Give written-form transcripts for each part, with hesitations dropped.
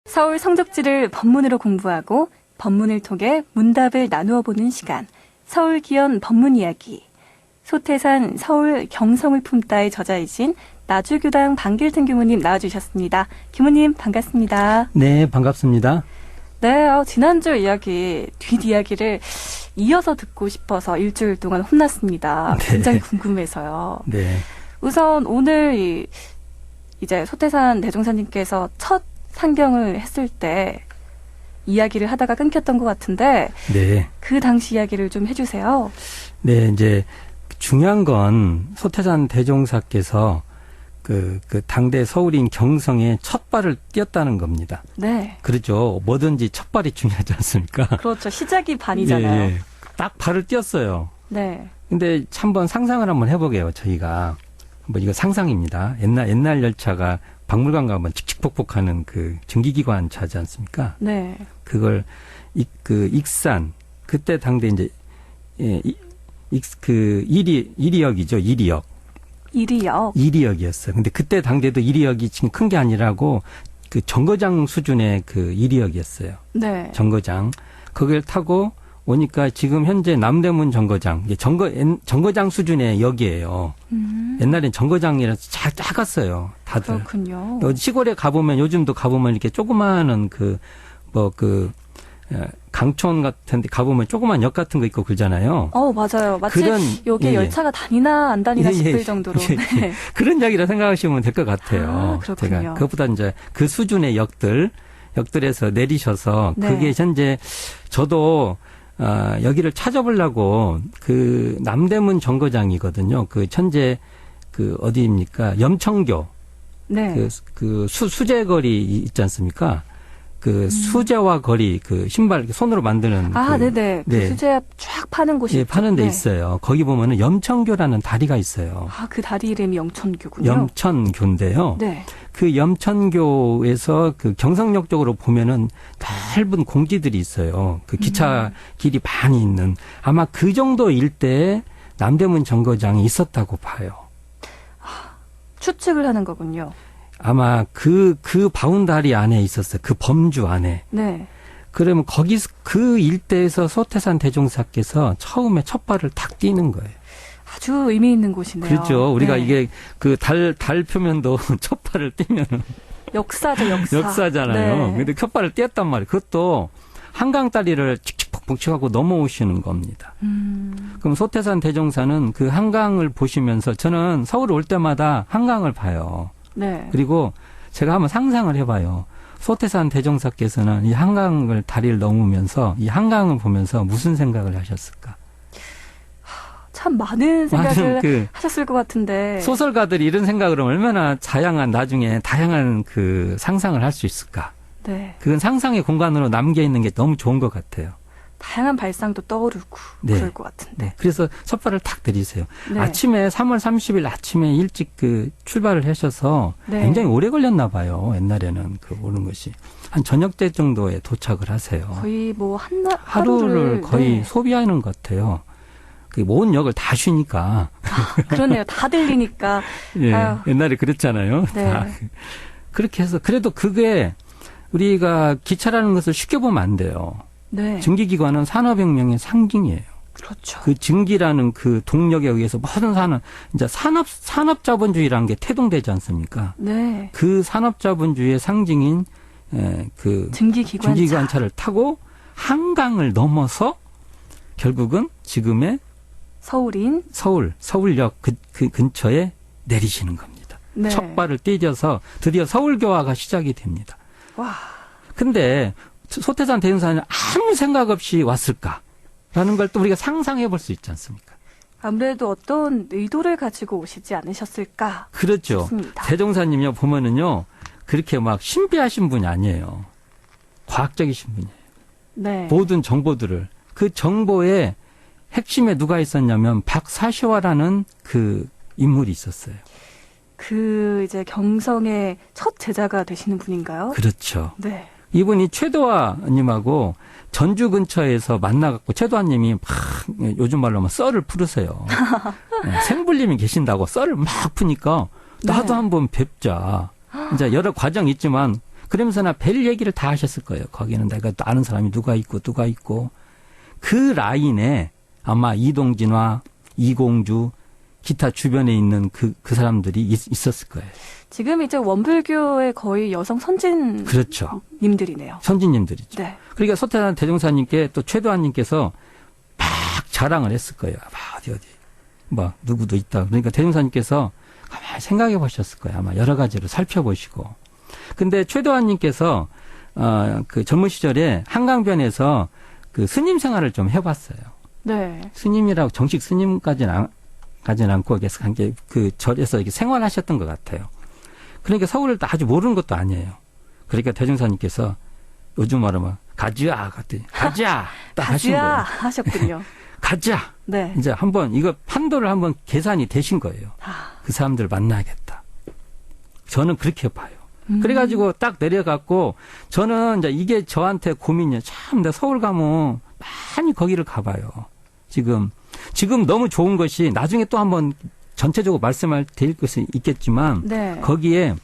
서울 성적지를 법문으로 공부하고 법문을 통해 문답을 나누어 보는 시간. 서울기원 법문이야기. 소태산 서울 경성을 품다의 저자이신 나주교당 방길튼 교무님 나와주셨습니다. 교무님 반갑습니다. 네, 반갑습니다. 네, 지난주 이야기, 뒷이야기를 이어서 듣고 싶어서 일주일 동안 혼났습니다. 네. 굉장히 궁금해서요. 네. 우선 오늘 이제 소태산 대종사님께서 첫 상병을 했을 때 이야기를 하다가 끊겼던 것 같은데 네. 그 당시 이야기를 좀 해주세요. 네, 이제 중요한 건 소태산 대종사께서 그 당대 서울인 경성에 첫 발을 띄었다는 겁니다. 네. 그렇죠. 뭐든지 첫 발이 중요하지 않습니까? 그렇죠. 시작이 반이잖아요. 예, 예. 딱 발을 띄었어요. 네. 근데 한번 상상을 한번 해보게요, 저희가. 뭐 이거 상상입니다. 옛날 열차가 박물관 가면 칙칙폭폭하는 그 증기기관 차지 않습니까? 네. 그걸 익산 그때 당대 이제 이리역이죠. 이리역. 이리역이었어요. 근데 그때 당대도 이리역이 지금 큰 게 아니라고 그 정거장 수준의 그 이리역이었어요. 네. 정거장. 거기를 타고 오니까 지금 현재 남대문 정거장, 이게 정거장 수준의 역이에요. 옛날엔 정거장이라서 작았어요. 다들. 그렇군요. 시골에 가보면 요즘도 가보면 이렇게 조그마한 강촌 같은 데 가보면 조그만 역 같은 거 있고 그러잖아요. 맞아요. 마치 여기 열차가 다니나 안 다니나 싶을 정도로. 네. 그런 이야기라 생각하시면 될 것 같아요. 아, 그렇군요. 제가 그것보다 이제 그 수준의 역들에서 내리셔서 네. 그게 현재 저도 여기를 찾아보려고 그 남대문 정거장이거든요. 그 현재 그 어디입니까? 염청교. 네. 그 수제거리 있지 않습니까? 그 수제화 거리 그 신발 손으로 만드는 네네. 그 수제 쫙 파는 곳이 파는 데 네. 있어요. 거기 보면은 염천교라는 다리가 있어요. 그 다리 이름이 영천교군요. 염천교인데요. 네. 그 염천교에서 그 경성역 쪽으로 보면은 넓은 공지들이 있어요. 그 기차 길이 많이 있는 아마 그 정도 일대에 남대문 정거장이 있었다고 봐요. 추측을 하는 거군요. 아마 그 바운다리 안에 있었어요. 그 범주 안에. 네. 그러면 거기서 그 일대에서 소태산 대종사께서 처음에 첫 발을 탁 띄는 거예요. 아주 의미 있는 곳이네요. 그렇죠. 우리가 네. 이게 그 달 표면도 첫 발을 띄면은 역사죠, 역사. 역사잖아요. 네. 근데 첫 발을 띄었단 말이에요. 그것도 한강 다리를 칙칙폭폭 치고 넘어오시는 겁니다. 그럼 소태산 대종사는 그 한강을 보시면서 저는 서울 올 때마다 한강을 봐요. 네. 그리고 제가 한번 상상을 해봐요. 소태산 대종사께서는 이 한강을 다리를 넘으면서 이 한강을 보면서 무슨 생각을 하셨을까? 참 많은 생각을 하셨을 것 같은데. 소설가들이 이런 생각을 하면 얼마나 나중에 다양한 그 상상을 할 수 있을까? 네. 그건 상상의 공간으로 남겨 있는 게 너무 좋은 것 같아요. 다양한 발상도 떠오르고 그럴 것 같은데. 네. 그래서 첫 발을 탁 들이세요. 네. 아침에 3월 30일 아침에 일찍 그 출발을 하셔서 네. 굉장히 오래 걸렸나 봐요. 옛날에는 그 오는 것이 한 저녁 때 정도에 도착을 하세요. 거의 뭐 하루를 거의 네. 소비하는 것 같아요. 그 모든 역을 다 쉬니까. 그러네요. 다 들리니까. 예, 옛날에 그랬잖아요. 네. 다. 그렇게 해서 그래도 그게 우리가 기차라는 것을 쉽게 보면 안 돼요. 네. 증기기관은 산업혁명의 상징이에요. 그렇죠. 그 증기라는 그 동력에 의해서 모든 이제 산업자본주의라는 게 태동되지 않습니까? 네. 그 산업자본주의의 상징인 그 증기기관차를 타고 한강을 넘어서 결국은 지금의 서울역 그 근처에 내리시는 겁니다. 네. 첫 발을 떼져서 드디어 서울교화가 시작이 됩니다. 와. 근데 소태산 대종사는 아무 생각 없이 왔을까라는 걸 또 우리가 상상해 볼 수 있지 않습니까? 아무래도 어떤 의도를 가지고 오시지 않으셨을까? 그렇죠. 싶습니다. 대종사님요 보면은요 그렇게 막 신비하신 분이 아니에요. 과학적이신 분이에요. 네. 모든 정보들을 그 정보의 핵심에 누가 있었냐면 박사시화라는 그 인물이 있었어요. 이제 경성의 첫 제자가 되시는 분인가요? 그렇죠. 네. 이분이 최도화님하고 전주 근처에서 만나갖고 최도화님이 막 요즘 말로 하면 썰을 풀으세요. 생불님이 계신다고 썰을 막 푸니까 나도 한번 뵙자. 이제 여러 과정이 있지만 그러면서나 별 얘기를 다 하셨을 거예요. 거기는 내가 아는 사람이 누가 있고 그 라인에 아마 이동진과 이공주 기타 주변에 있는 그 사람들이 있었을 거예요. 지금 이제 원불교의 거의 여성 선진님들이네요. 그렇죠. 선진님들이죠. 네. 그러니까 소태산 대종사님께 또 최도환님께서 막 자랑을 했을 거예요. 어디 뭐 누구도 있다. 그러니까 대종사님께서 가만히 생각해 보셨을 거예요. 아마 여러 가지로 살펴보시고. 근데 최도환님께서 그 젊은 시절에 한강변에서 그 스님 생활을 좀 해봤어요. 네. 스님이라고 정식 스님까지는 않고 그 절에서 이렇게 생활하셨던 것 같아요. 그러니까 서울을 아주 모르는 것도 아니에요. 그러니까 대종사님께서 요즘 말하면 가지야 갔더니 가지야 딱 하신 거예요. 하셨군요. 가자. 네. 이제 한번 이거 판도를 한번 계산이 되신 거예요. 그 사람들 만나겠다. 저는 그렇게 봐요. 그래가지고 딱 내려갔고 저는 이제 이게 저한테 고민이에요. 참 내가 서울 가면 많이 거기를 가봐요. 지금 너무 좋은 것이 나중에 또 한번 전체적으로 말씀할 될 것이 있겠지만 네. 거기에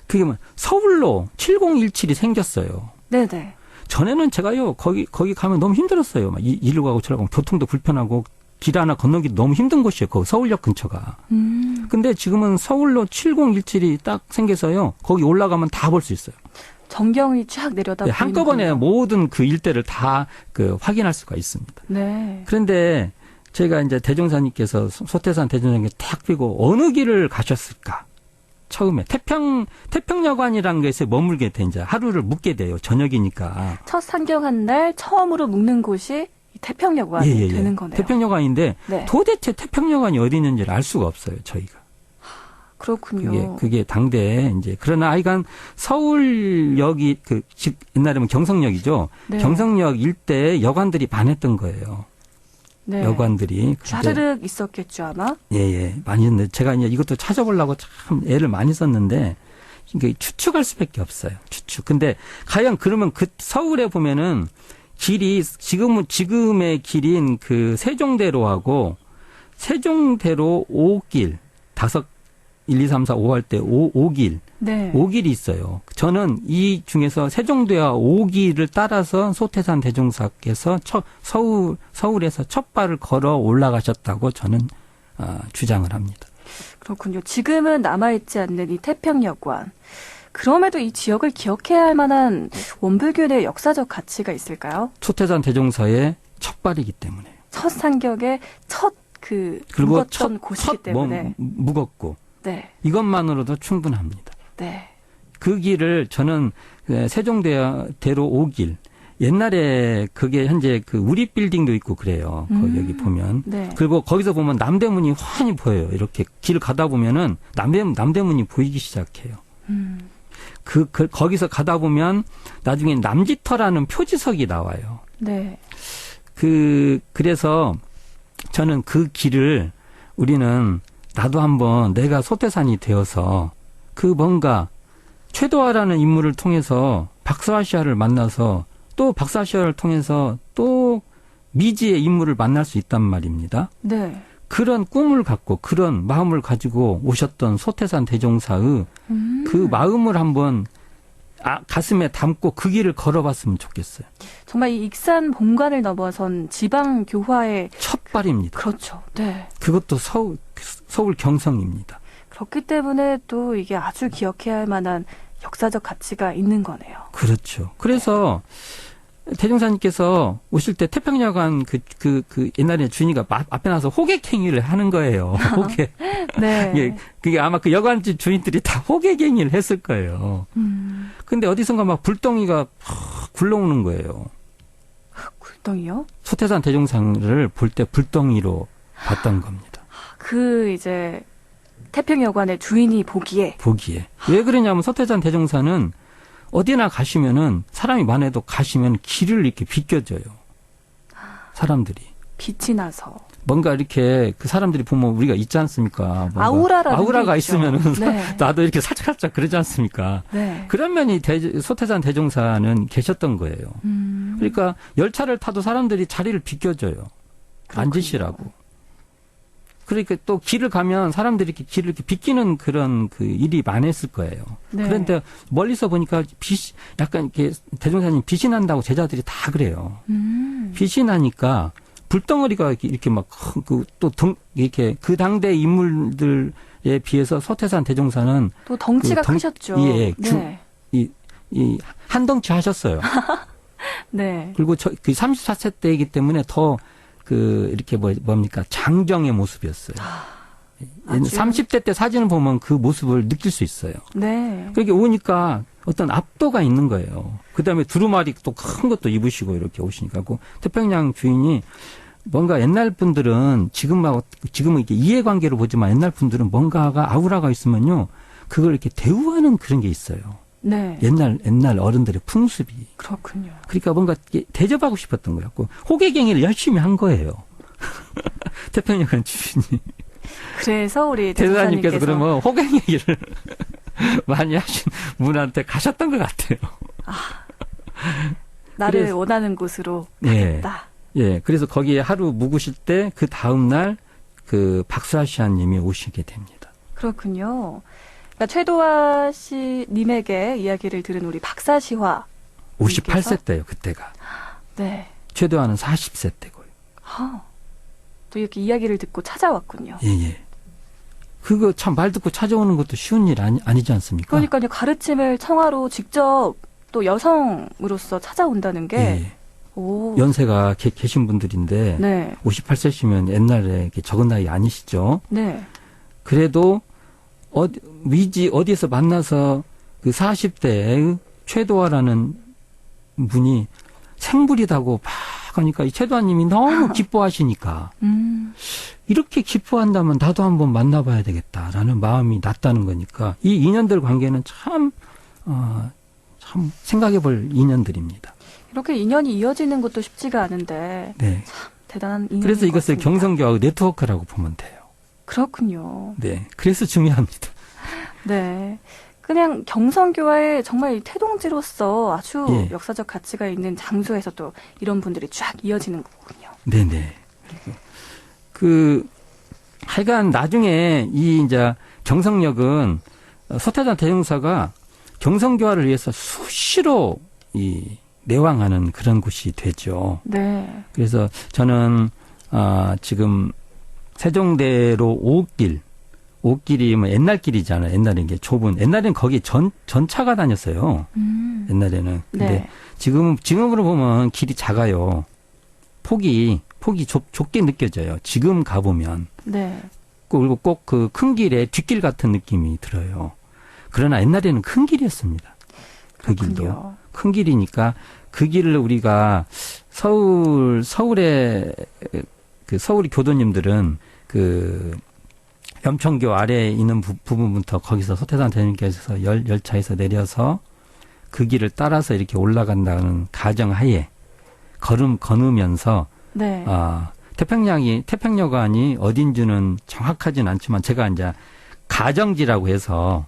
그게 뭐 서울로 7017이 생겼어요. 네네. 전에는 제가요 거기 가면 너무 힘들었어요. 막 이리로 가고 저리로 가고 교통도 불편하고 길 하나 건너기도 너무 힘든 곳이에요. 거기 서울역 근처가. 근데 지금은 서울로 7017이 딱 생겨서요. 거기 올라가면 다 볼 수 있어요. 전경이 쫙 내려다 네, 한꺼번에 모든 그 일대를 다 확인할 수가 있습니다. 네. 그런데 제가 이제 대종사님께서 소태산 대종사님께 탁 피고 어느 길을 가셨을까? 처음에 태평여관이라는 것에 머물게 된 이제 하루를 묵게 돼요. 저녁이니까. 첫 상경한 날 처음으로 묵는 곳이 이 태평여관이 되는 거네요. 태평여관인데 네. 도대체 태평여관이 어디 있는지를 알 수가 없어요. 저희가. 그렇군요. 그게 당대에 이제 그러나 하여간 서울역이 옛날에는 경성역이죠. 네. 경성역 일대에 여관들이 많았던 거예요. 네. 여관들이. 샤르륵 있었겠죠 아마. 예, 많이 있는데 제가 이제 이것도 찾아보려고 참 애를 많이 썼는데 이게 추측할 수밖에 없어요. 추측. 근데 과연 그러면 그 서울에 보면은 길이 지금의 길인 그 세종대로하고 세종대로 5길 1, 2, 3, 4, 5 할 때 5길. 네. 5길이 있어요. 저는 이 중에서 세종대와 5길을 따라서 소태산 대종사께서 서울에서 첫 발을 걸어 올라가셨다고 저는 주장을 합니다. 그렇군요. 지금은 남아있지 않는 이 태평여관. 그럼에도 이 지역을 기억해야 할 만한 원불교의 역사적 가치가 있을까요? 소태산 대종사의 첫 발이기 때문에. 첫 상격의 묵었던 곳이기 때문에. 묵었고. 네. 이것만으로도 충분합니다. 네. 그 길을 저는 세종대로 5길. 옛날에 그게 현재 그 우리 빌딩도 있고 그래요. 여기 보면. 네. 그리고 거기서 보면 남대문이 환히 보여요. 이렇게 길을 가다 보면은 남대문이 보이기 시작해요. 거기서 가다 보면 나중에 남지터라는 표지석이 나와요. 네. 그래서 저는 그 길을 우리는 나도 한번 내가 소태산이 되어서 뭔가 최도화라는 인물을 통해서 박사시아를 만나서 또 박사시아를 통해서 또 미지의 인물을 만날 수 있단 말입니다. 네. 그런 꿈을 갖고 그런 마음을 가지고 오셨던 소태산 대종사의 그 마음을 한번 가슴에 담고 그 길을 걸어봤으면 좋겠어요. 정말 이 익산 본관을 넘어선 지방 교화의 첫 발입니다. 그렇죠. 네. 그것도 서울 경성입니다. 그렇기 때문에 또 이게 아주 기억해야 할 만한 역사적 가치가 있는 거네요. 그렇죠. 그래서 대종사님께서 오실 때 태평여관 옛날에 주인이가 앞에 나서 호객행위를 하는 거예요. 호객. 네. 그게 아마 그 여관집 주인들이 다 호객행위를 했을 거예요. 근데 어디선가 막 불덩이가 굴러오는 거예요. 불덩이요? 소태산 대종상을 볼 때 불덩이로 봤던 겁니다. 이제 태평여관의 주인이 보기에. 왜 그러냐면 소태산 대종사는 어디나 가시면은 사람이 많아도 가시면 길을 이렇게 비껴줘요. 사람들이. 빛이 나서. 뭔가 이렇게 그 사람들이 보면 우리가 있지 않습니까? 아우라가 있으면은 네. 나도 이렇게 살짝 그러지 않습니까? 네. 그런 면이 소태산 대종사는 계셨던 거예요. 그러니까 열차를 타도 사람들이 자리를 비껴줘요. 그렇군요. 앉으시라고. 그러니까 또 길을 가면 사람들이 이렇게 길을 이렇게 비끼는 그런 그 일이 많았을 거예요. 네. 그런데 멀리서 보니까 약간 이렇게 대종사님 빛이 난다고 제자들이 다 그래요. 빛이 나니까 불덩어리가 이렇게 막 이렇게 그 당대 인물들에 비해서 소태산 대종사는 또 덩치가 크셨죠. 예, 네. 이 한덩치 하셨어요. 네. 그리고 그 34세 때이기 때문에 더 이렇게 뭡니까 장정의 모습이었어요. 아주. 30대 때 사진을 보면 그 모습을 느낄 수 있어요. 네. 그렇게 오니까 어떤 압도가 있는 거예요. 그다음에 두루마리 또 큰 것도 입으시고 이렇게 오시니까 그 태평양 주인이 뭔가 옛날 분들은 지금은 이렇게 이해관계로 보지만 옛날 분들은 뭔가가 아우라가 있으면요 그걸 이렇게 대우하는 그런 게 있어요. 네. 옛날 어른들의 풍습이. 그렇군요. 그러니까 뭔가 대접하고 싶었던 거였고 호객행위를 열심히 한 거예요. 태평양 주인이. 그래서 우리 대사님께서 대사님께서 그러면 호객행위를 많이 하신 분한테 가셨던 것 같아요. 나를 그래서- 원하는 곳으로 예. 가겠다. 예, 그래서 거기에 하루 묵으실 때 그 다음날 그 박수아시아님이 오시게 됩니다. 그렇군요. 그러니까 최도화 씨님에게 이야기를 들은 우리 박사시화. 58세 때요, 그때가. 네. 최도화는 40세 때고요. 또 이렇게 이야기를 듣고 찾아왔군요. 예, 예. 그거 참 말 듣고 찾아오는 것도 쉬운 일 아니지 않습니까? 그러니까요. 가르침을 청하로 직접 또 여성으로서 찾아온다는 게 예. 오. 연세가 계신 분들인데 네. 58세시면 옛날에 이렇게 적은 나이 아니시죠? 네. 그래도 어디에서 만나서 그 40대의 최도화라는 분이 생불이다고 막 하니까 이 최도화님이 너무 기뻐하시니까 이렇게 기뻐한다면 나도 한번 만나봐야 되겠다라는 마음이 났다는 거니까 이 인연들 관계는 참 생각해볼 인연들입니다. 이렇게 인연이 이어지는 것도 쉽지가 않은데 네. 대단한 인연인 그래서 것 이것을 같습니다. 경성교하고 네트워크라고 보면 돼요. 그렇군요. 네. 그래서 중요합니다. 네. 그냥 경성교화의 정말 태동지로서 아주 예. 역사적 가치가 있는 장소에서 또 이런 분들이 쫙 이어지는 거군요. 네네. 하여간 나중에 이제 경성역은 소태산 대종사가 경성교화를 위해서 수시로 내왕하는 그런 곳이 되죠. 네. 그래서 저는 지금 세종대로 오길이 뭐 옛날 길이잖아요. 옛날에 이게 좁은. 옛날에는 거기 전차가 다녔어요. 옛날에는. 근데 네. 지금으로 보면 길이 작아요. 폭이 좁게 느껴져요. 지금 가보면. 네. 그리고 꼭 그 큰 길에 뒷길 같은 느낌이 들어요. 그러나 옛날에는 큰 길이었습니다. 그 길도. 그렇군요. 큰 길이니까 그 길을 우리가 서울의 서울 교도님들은 염천교 아래에 있는 부분부터 거기서 소태산 대님께서 열차에서 내려서 그 길을 따라서 이렇게 올라간다는 가정하에 걸으면서 네. 태평여관이 어딘지는 정확하진 않지만 제가 이제 가정지라고 해서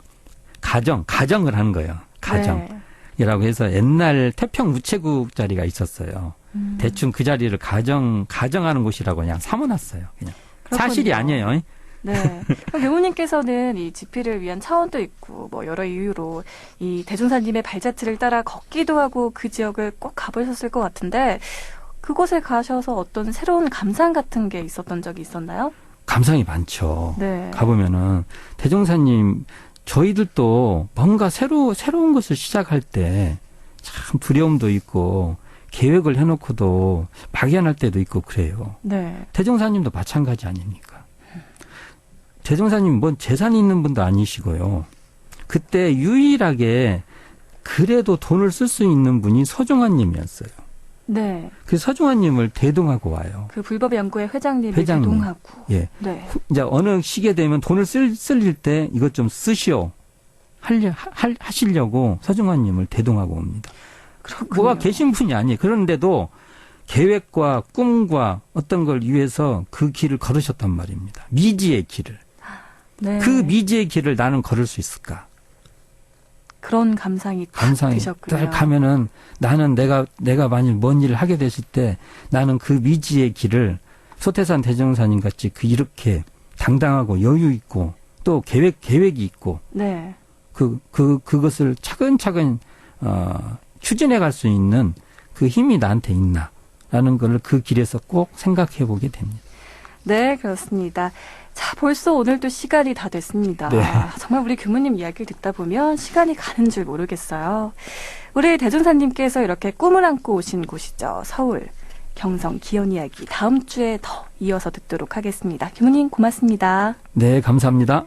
가정을 하는 거예요. 가정이라고 해서 옛날 태평 우체국 자리가 있었어요. 대충 그 자리를 가정하는 곳이라고 그냥 삼아놨어요. 그냥. 사실이 아니에요. 네. 교무님께서는 이 집필을 위한 차원도 있고 뭐 여러 이유로 이 대종사님의 발자취를 따라 걷기도 하고 그 지역을 꼭 가보셨을 것 같은데 그곳에 가셔서 어떤 새로운 감상 같은 게 있었던 적이 있었나요? 감상이 많죠. 네. 가보면은 대종사님 저희들도 뭔가 새로운 것을 시작할 때 참 두려움도 있고 계획을 해놓고도 막연할 때도 있고 그래요. 네. 대종사님도 마찬가지 아닙니까? 대종사님 뭔 재산이 있는 분도 아니시고요. 그때 유일하게 그래도 돈을 쓸 수 있는 분이 서종환님이었어요. 네. 그래서 서종환님을 대동하고 와요. 그 불법 연구회 회장님이 회장님. 대동하고. 예. 네. 이제 어느 시기에 되면 돈을 쓸 때 이것 좀 쓰시오. 하시려고 서종환님을 대동하고 옵니다. 그렇군요. 뭐가 계신 분이 아니에요. 그런데도 계획과 꿈과 어떤 걸 위해서 그 길을 걸으셨단 말입니다. 미지의 길을. 네. 그 미지의 길을 나는 걸을 수 있을까? 그런 감상이 감상이 드셨군요. 딱 가면은 나는 내가 만일 뭔 일을 하게 됐을 때 나는 그 미지의 길을 소태산 대종사님 같이 이렇게 당당하고 여유 있고 또 계획이 있고 네. 그것을 차근차근 추진해 갈 수 있는 그 힘이 나한테 있나라는 걸 그 길에서 꼭 생각해 보게 됩니다. 네, 그렇습니다. 자, 벌써 오늘도 시간이 다 됐습니다. 네. 정말 우리 교무님 이야기를 듣다 보면 시간이 가는 줄 모르겠어요. 우리 대종사님께서 이렇게 꿈을 안고 오신 곳이죠. 서울, 경성, 기원 이야기 다음 주에 더 이어서 듣도록 하겠습니다. 교무님 고맙습니다. 네, 감사합니다.